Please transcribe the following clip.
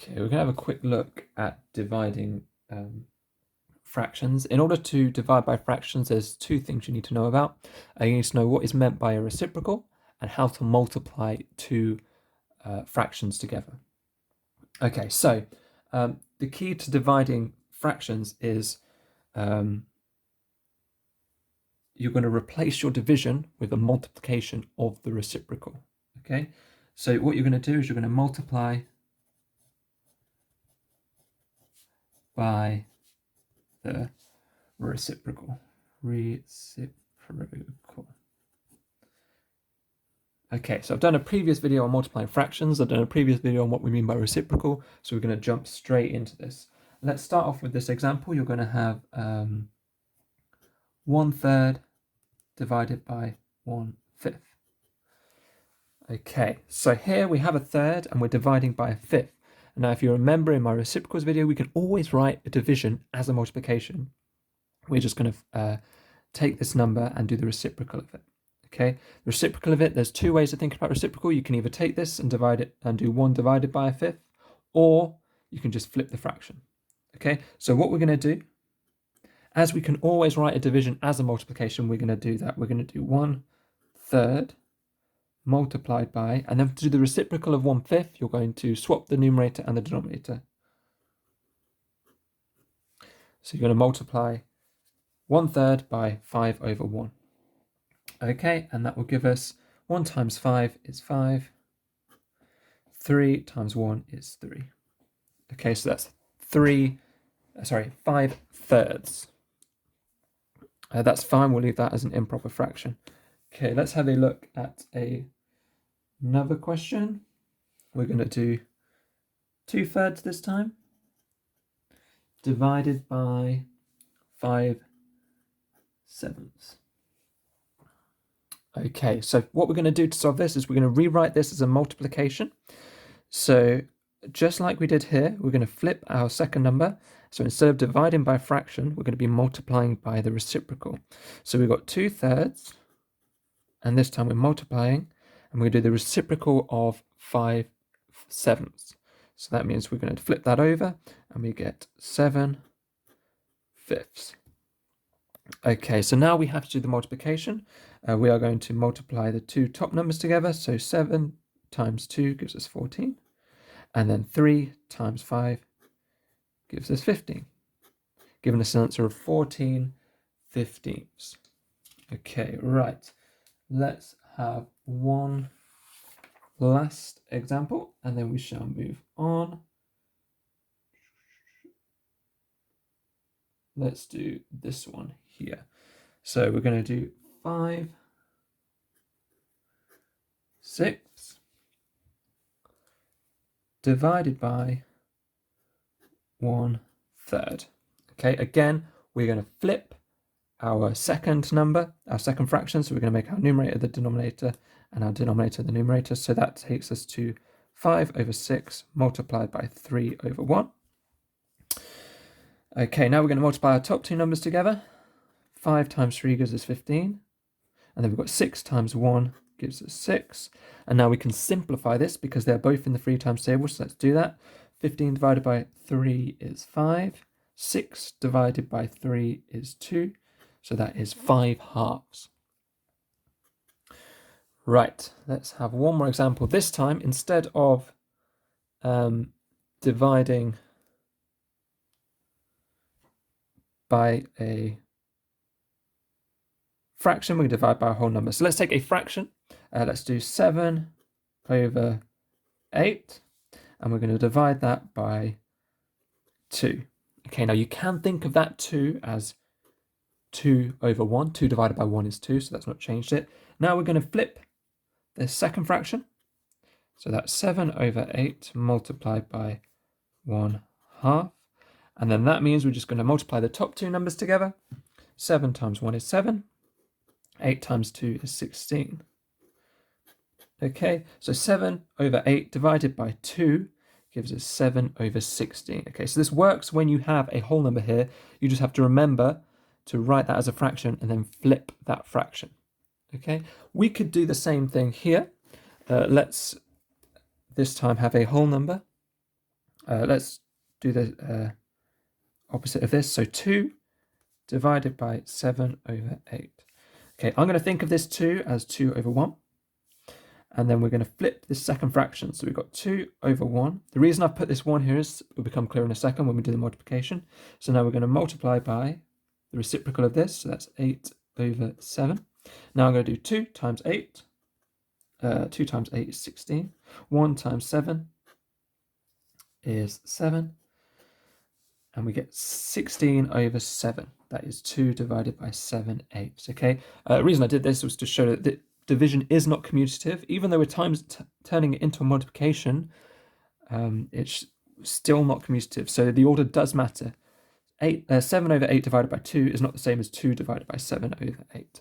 Okay, we're going to have a quick look at dividing fractions. In order to divide by fractions, there's two things you need to know about. You need to know what is meant by a reciprocal and how to multiply two fractions together. Okay, so the key to dividing fractions is you're going to replace your division with a multiplication of the reciprocal. Okay, so what you're going to do is you're going to multiply by the reciprocal. Okay, so I've done a previous video on multiplying fractions. I've done a previous video on what we mean by reciprocal. So we're going to jump straight into this. Let's start off with this example. You're going to have 1/3 divided by 1/5. Okay, so here we have a third and we're dividing by a fifth. And now if you remember in my reciprocals video, we can always write a division as a multiplication. We're just going to take this number and do the reciprocal of it. Okay, the reciprocal of it, there's two ways to think about reciprocal. You can either take this and divide it and do 1 divided by a fifth, or you can just flip the fraction. Okay, so what we're going to do, as we can always write a division as a multiplication, we're going to do that. We're going to do 1/3 multiplied by, and then to do the reciprocal of 1/5, you're going to swap the numerator and the denominator. So you're going to multiply 1/3 by 5/1. Okay, and that will give us 1 times 5 is 5. 3 times 1 is 3. Okay, so that's 5/3. That's fine, we'll leave that as an improper fraction. Okay, let's have a look at another question. We're going to do 2/3 this time, divided by 5/7. Okay, so what we're going to do to solve this is we're going to rewrite this as a multiplication. So just like we did here, we're going to flip our second number. So instead of dividing by a fraction, we're going to be multiplying by the reciprocal. So we've got 2/3, and this time we're multiplying, and we're going to do the reciprocal of 5/7. So that means we're going to flip that over, and we get 7/5. Okay, so now we have to do the multiplication. We are going to multiply the two top numbers together. So 7 times 2 gives us 14. And then 3 times 5 gives us 15, giving us an answer of 14/15. Okay, right. Let's have one last example, and then we shall move on. Let's do this one here. So we're going to do 5/6 divided by 1/3. Okay, again, we're going to flip our second number, our second fraction. So we're going to make our numerator the denominator and our denominator the numerator. So that takes us to 5/6 multiplied by 3/1. Okay, now we're going to multiply our top two numbers together. 5 times 3 gives us 15. And then we've got 6 times 1 gives us 6. And now we can simplify this because they're both in the 3 times table. So let's do that. 15 divided by 3 is 5. 6 divided by 3 is 2. So that is 5/2. Right, let's have one more example. This time, instead of dividing by a fraction, we're going to divide by a whole number. So let's take a fraction. Let's do 7/8, and we're going to divide that by 2. Okay, now you can think of that 2 as 2/1. 2 divided by 1 is 2, so that's not changed it. Now we're going to flip the second fraction. So that's 7/8 multiplied by 1/2. And then that means we're just going to multiply the top two numbers together. 7 times 1 is 7. 8 times 2 is 16. Okay, so 7/8 divided by 2 gives us 7/16. Okay, so this works when you have a whole number here. You just have to remember to write that as a fraction and then flip that fraction. Okay, we could do the same thing here. Let's this time have a whole number. Let's do the opposite of this. So 2 divided by 7 over 8. Okay, I'm going to think of this 2 as 2 over 1. And then we're going to flip this second fraction. So we've got 2 over 1. The reason I've put this 1 here is it will become clear in a second when we do the multiplication. So now we're going to multiply by the reciprocal of this. So that's 8 over 7. Now I'm going to do 2 times 8. 2 times 8 is 16. 1 times 7 is 7. And we get 16 over 7. That is 2 divided by 7/8. Okay. The reason I did this was to show that division is not commutative. Even though we're turning it into a multiplication, it's still not commutative. So the order does matter. 7 over 8 divided by 2 is not the same as 2 divided by 7 over 8.